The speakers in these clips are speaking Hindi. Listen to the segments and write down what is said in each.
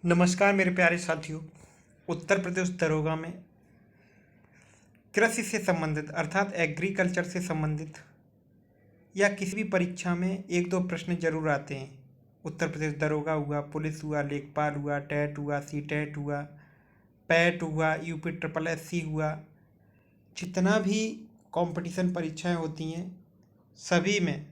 नमस्कार मेरे प्यारे साथियों। उत्तर प्रदेश दरोगा में कृषि से संबंधित अर्थात एग्रीकल्चर से संबंधित या किसी भी परीक्षा में एक दो प्रश्न जरूर आते हैं। उत्तर प्रदेश दरोगा हुआ, पुलिस हुआ, लेखपाल हुआ, टेट हुआ, सी टेट हुआ, पैट हुआ, यूपी ट्रिपल एससी हुआ, जितना भी कंपटीशन परीक्षाएं होती हैं सभी में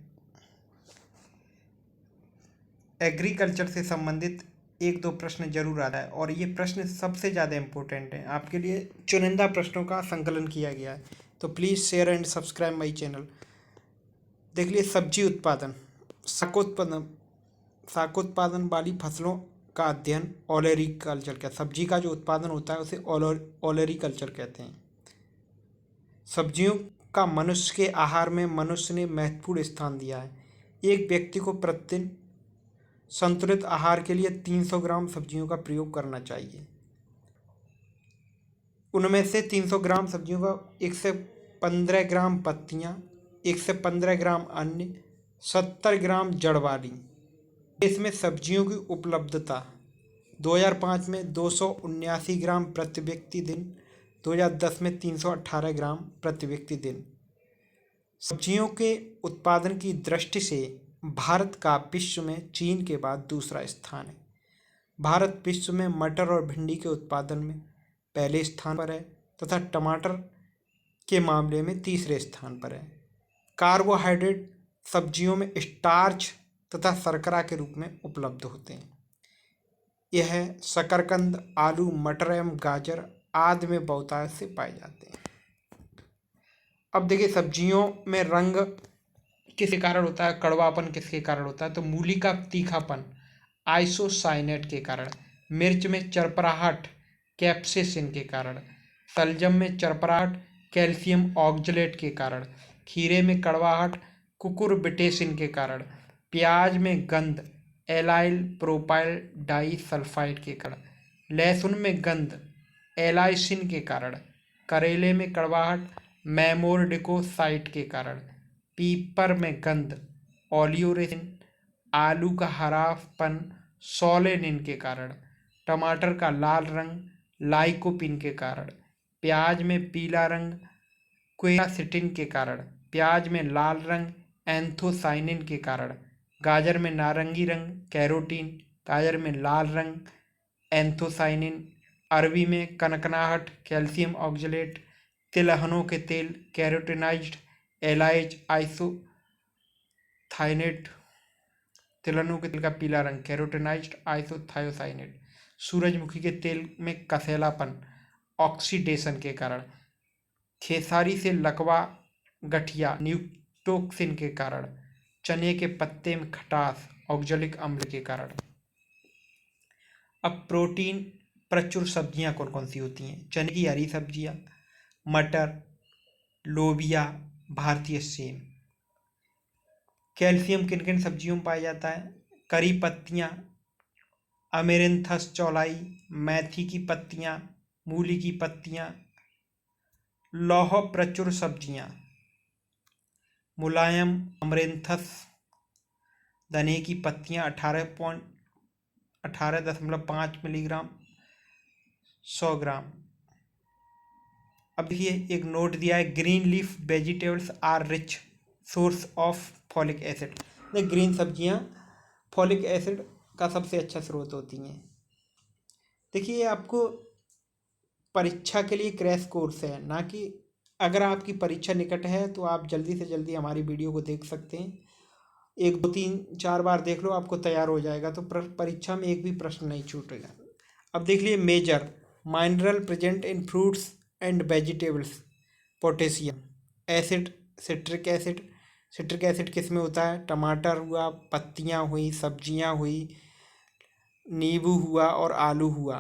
एग्रीकल्चर से संबंधित एक दो प्रश्न जरूर आता है और ये प्रश्न सबसे ज़्यादा इम्पोर्टेंट हैं। आपके लिए चुनिंदा प्रश्नों का संकलन किया गया है, तो please share and subscribe my channel. देख लिए सब्जी उत्पादन, शाकोत्पादन वाली फसलों का अध्ययन ओलेरीकल्चर कहते हैं। सब्जी का जो उत्पादन होता है उसे ओलेरीकल्चर कहते हैं। सब्जियों का मनुष्य के आहार में मनुष्य ने महत्वपूर्ण स्थान दिया है। एक व्यक्ति को प्रतिदिन संतुलित आहार के लिए 300 ग्राम सब्जियों का प्रयोग करना चाहिए। उनमें से 300 ग्राम सब्जियों का 1 से 15 ग्राम पत्तियां, 1 से 15 ग्राम अन्य, 70 ग्राम जड़ वाली। इसमें सब्जियों की उपलब्धता 2005 में 279 ग्राम प्रति व्यक्ति दिन, 2010 में 318 ग्राम प्रति व्यक्ति दिन। सब्जियों के उत्पादन की दृष्टि से भारत का विश्व में चीन के बाद दूसरा स्थान है। भारत विश्व में मटर और भिंडी के उत्पादन में पहले स्थान पर है तथा टमाटर के मामले में तीसरे स्थान पर है। कार्बोहाइड्रेट सब्जियों में स्टार्च तथा शर्करा के रूप में उपलब्ध होते हैं। यह शकरकंद, आलू, मटर एवं गाजर आदि में बहुतायत से पाए जाते हैं। अब देखिए सब्जियों में रंग किसके कारण होता है, कड़वापन किसके कारण होता है, तो मूली का तीखापन आइसोसाइनेट के कारण, मिर्च में चरपराहट कैप्सेसिन के कारण, शलजम में चरपराहट कैल्शियम ऑक्जेलेट के कारण, खीरे में कड़वाहट कुकुरबिटेसिन के कारण, प्याज में गंध एलाइल प्रोपाइल डाई सल्फाइड के कारण, लहसुन में गंध एलाइसिन के कारण, करेले में कड़वाहट मेमोर्डिकोसाइट के कारण, पीपर में गंध ओलियोरेसिन, आलू का हरापन सोलेनिन के कारण, टमाटर का लाल रंग लाइकोपिन के कारण, प्याज में पीला रंग क्वेरासिटिन के कारण, प्याज में लाल रंग एंथोसाइनिन के कारण, गाजर में नारंगी रंग कैरोटीन, गाजर में लाल रंग एंथोसाइनिन, अरबी में कनकनाहट कैल्शियम ऑक्जेलेट, तिलहनों के तेल कैरोटिनाइज्ड एलाइज आइसोथाइनेट, तिलहनों के तेल का पीला रंग कैरोटिनाइज्ड आइसोथायोसाइनेट, सूरजमुखी के तेल में कसैलापन ऑक्सीडेशन के कारण, खेसारी से लकवा गठिया न्यूटोक्सिन के कारण, चने के पत्ते में खटास ऑक्जेलिक अम्ल के कारण। अब प्रोटीन प्रचुर सब्जियां कौन कौन सी होती हैं, चने की हरी सब्जियां, मटर, लोबिया, भारतीय सेम। कैल्शियम किन किन सब्जियों में पाया जाता है, करी पत्तियां, अमेरिंथस चौलाई, मेथी की पत्तियां, मूली की पत्तियां। लौह प्रचुर सब्जियां, मुलायम अमरेंथस, धनिया की पत्तियां 18.5 मिलीग्राम 100 ग्राम। अब ये एक नोट दिया है, green leaf vegetables are rich source of folic acid. Green सब्जियां फॉलिक एसिड का सबसे अच्छा स्रोत होती हैं। देखिए आपको परीक्षा के लिए क्रैश कोर्स है, ना कि अगर आपकी परीक्षा निकट है तो आप जल्दी से जल्दी हमारी वीडियो को देख सकते हैं। 1 2 3 4 बार देख लो, आपको तैयार हो जाएगा, तो परीक्षा में एक भी प्रश्न नहीं छूटेगा। अब देख लिए major mineral present in fruits and vegetables, potassium, acid citric acid. Citric acid किस में होता है, टमाटर हुआ, पत्तियां हुई, सब्जियां हुई, नींबू हुआ और आलू हुआ।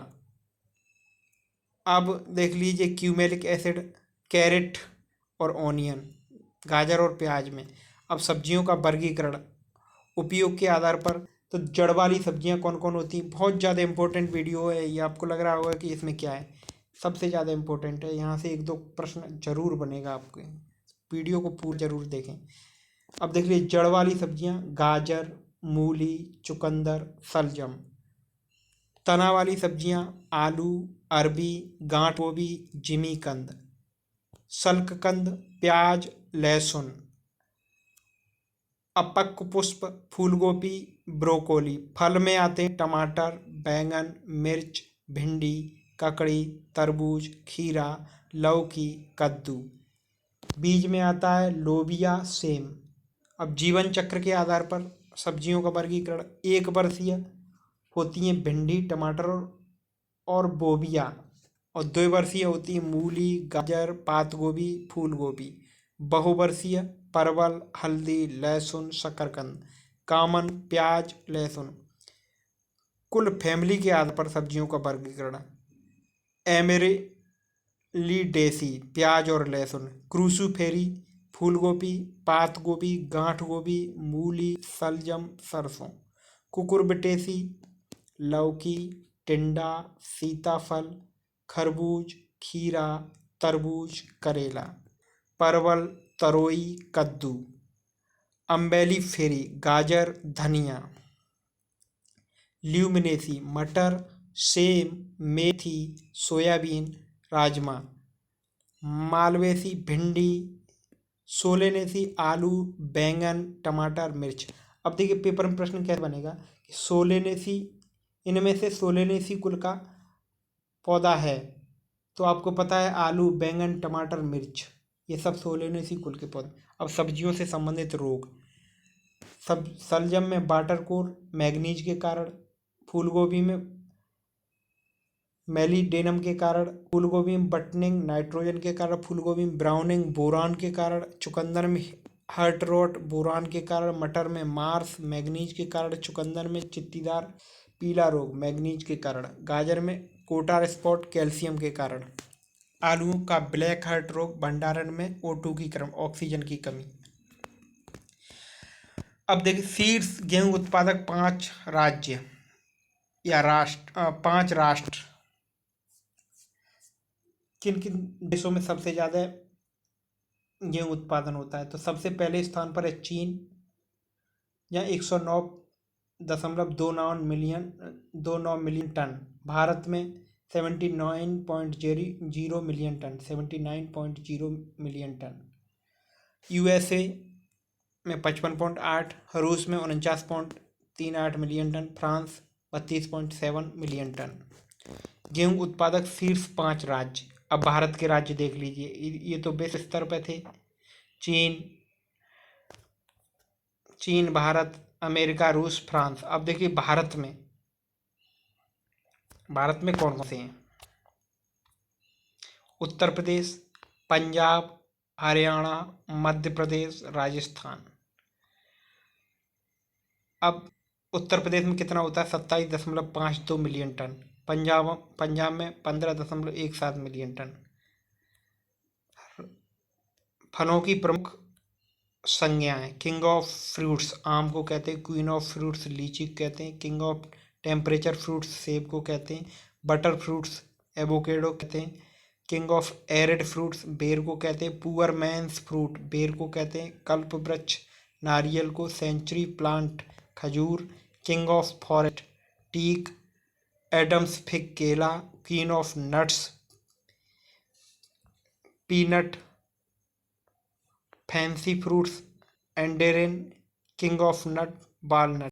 अब देख लीजिए क्यूमेलिक एसिड कैरेट और ऑनियन, गाजर और प्याज में। अब सब्जियों का वर्गीकरण उपयोग के आधार पर, तो जड़ वाली सब्जियां कौन कौन होती हैं, बहुत ज़्यादा इंपॉर्टेंट वीडियो है ये। आपको लग रहा होगा कि इसमें क्या है, सबसे ज़्यादा इम्पोर्टेंट है। यहाँ से 1 2 प्रश्न जरूर बनेगा, आपके वीडियो को पूरा जरूर देखें। अब देख लीजिए जड़ वाली सब्जियां, गाजर, मूली, चुकंदर, शलजम। तना वाली सब्जियां आलू, अरबी, गांठ गोभी, जिमीकंद। शल्ककंद प्याज, लहसुन। अपक्व पुष्प फूलगोभी, ब्रोकोली। फल में आते हैं टमाटर, बैंगन, मिर्च, भिंडी, ककड़ी, तरबूज, खीरा, लौकी, कद्दू। बीज में आता है लोबिया, सेम। अब जीवन चक्र के आधार पर सब्जियों का वर्गीकरण। एक वर्षीय होती हैं भिंडी, टमाटर और बोबिया, और 2 वर्षीय होती है मूली, गाजर, पात गोभी, फूल गोभी। बहुवर्षीय परवल, हल्दी, लहसुन, शकरकंद। कॉमन प्याज, लहसुन। कुल फैमिली के आधार पर सब्जियों का वर्गीकरण। एमेरिलिडेसी प्याज और लहसुन। क्रूसीफेरी फूल गोभी, पात गोभी, गांठ गोभी, मूली, शलजम, सरसों। कुकुरबिटेसी लौकी, टिंडा, सीताफल, खरबूज, खीरा, तरबूज, करेला। परवल, तरोई, कद्दू। अम्बेलिफेरी गाजर, धनिया। ल्यूमिनेसी मटर, सेम, मेथी, सोयाबीन, राजमा। मालवेसी भिंडी। सोलेनेसी आलू, बैंगन, टमाटर, मिर्च। अब देखिए पेपर में प्रश्न क्या बनेगा कि सोलेनेसी, इनमें से सोलेनेसी कुल का पौधा है, तो आपको पता है आलू, बैंगन, टमाटर, मिर्च, ये सब सोलेनेसी कुल के पौधे। अब सब्जियों से संबंधित रोग। सब शलजम में वाटरकोर मैग्नीज के कारण, फूलगोभी में मेलिडेनम के कारण, फूलगोभी में बटनिंग नाइट्रोजन के कारण, फूलगोभी में ब्राउनिंग बोरान के कारण, चुकंदर में हर्ट रोट बोरान के कारण, मटर में मार्स मैग्नीज के कारण, चुकंदर में चित्तीदार पीला रोग मैग्नीज के कारण, गाजर में कोटार स्पॉट कैल्शियम के कारण। आलूओं का ब्लैक हार्ट रोग भंडारण में O2 की कमी, ऑक्सीजन की कमी। अब देखिए शीर्ष गेहूं उत्पादक 5 राज्य या राष्ट्र, 5 राष्ट्र किन किन देशों में सबसे ज़्यादा गेहूं उत्पादन होता है। तो सबसे पहले स्थान पर है चीन, यहाँ 109.29 मिलियन टन। भारत में 79.0 million ton, 79.0 million ton. USA में 55.8, रूस में 49.38 million ton, France 32.7 million ton. गेहूं उत्पादक शीर्ष 5 राज्य। अब भारत के राज्य देख लीजिए, ये तो विश्व स्तर पर थे। चीन, भारत, अमेरिका, रूस, फ्रांस। अब देखिए भारत में कौन कौन से हैं। उत्तर प्रदेश, पंजाब, हरियाणा, मध्य प्रदेश, राजस्थान। अब उत्तर प्रदेश में कितना होता है, 27.52 मिलियन टन। पंजाब में 15.17 मिलियन टन। फलों की प्रमुख संज्ञाएं। किंग ऑफ फ्रूट्स आम को कहते हैं, क्वीन ऑफ फ्रूट्स लीची को कहते हैं, किंग ऑफ टेम्परेचर फ्रूट्स सेब को कहते हैं, बटर फ्रूट्स एवोकेडो कहते हैं, किंग ऑफ एरिड फ्रूट्स बेर को कहते हैं, पुअर मैंस फ्रूट बेर को कहते हैं, कल्प वृक्ष नारियल को, सेंचुरी प्लांट खजूर, king of forest teak, Adam's fig केला, queen of nuts peanut, fancy fruits एंडेरिन, किंग ऑफ नट वालनट।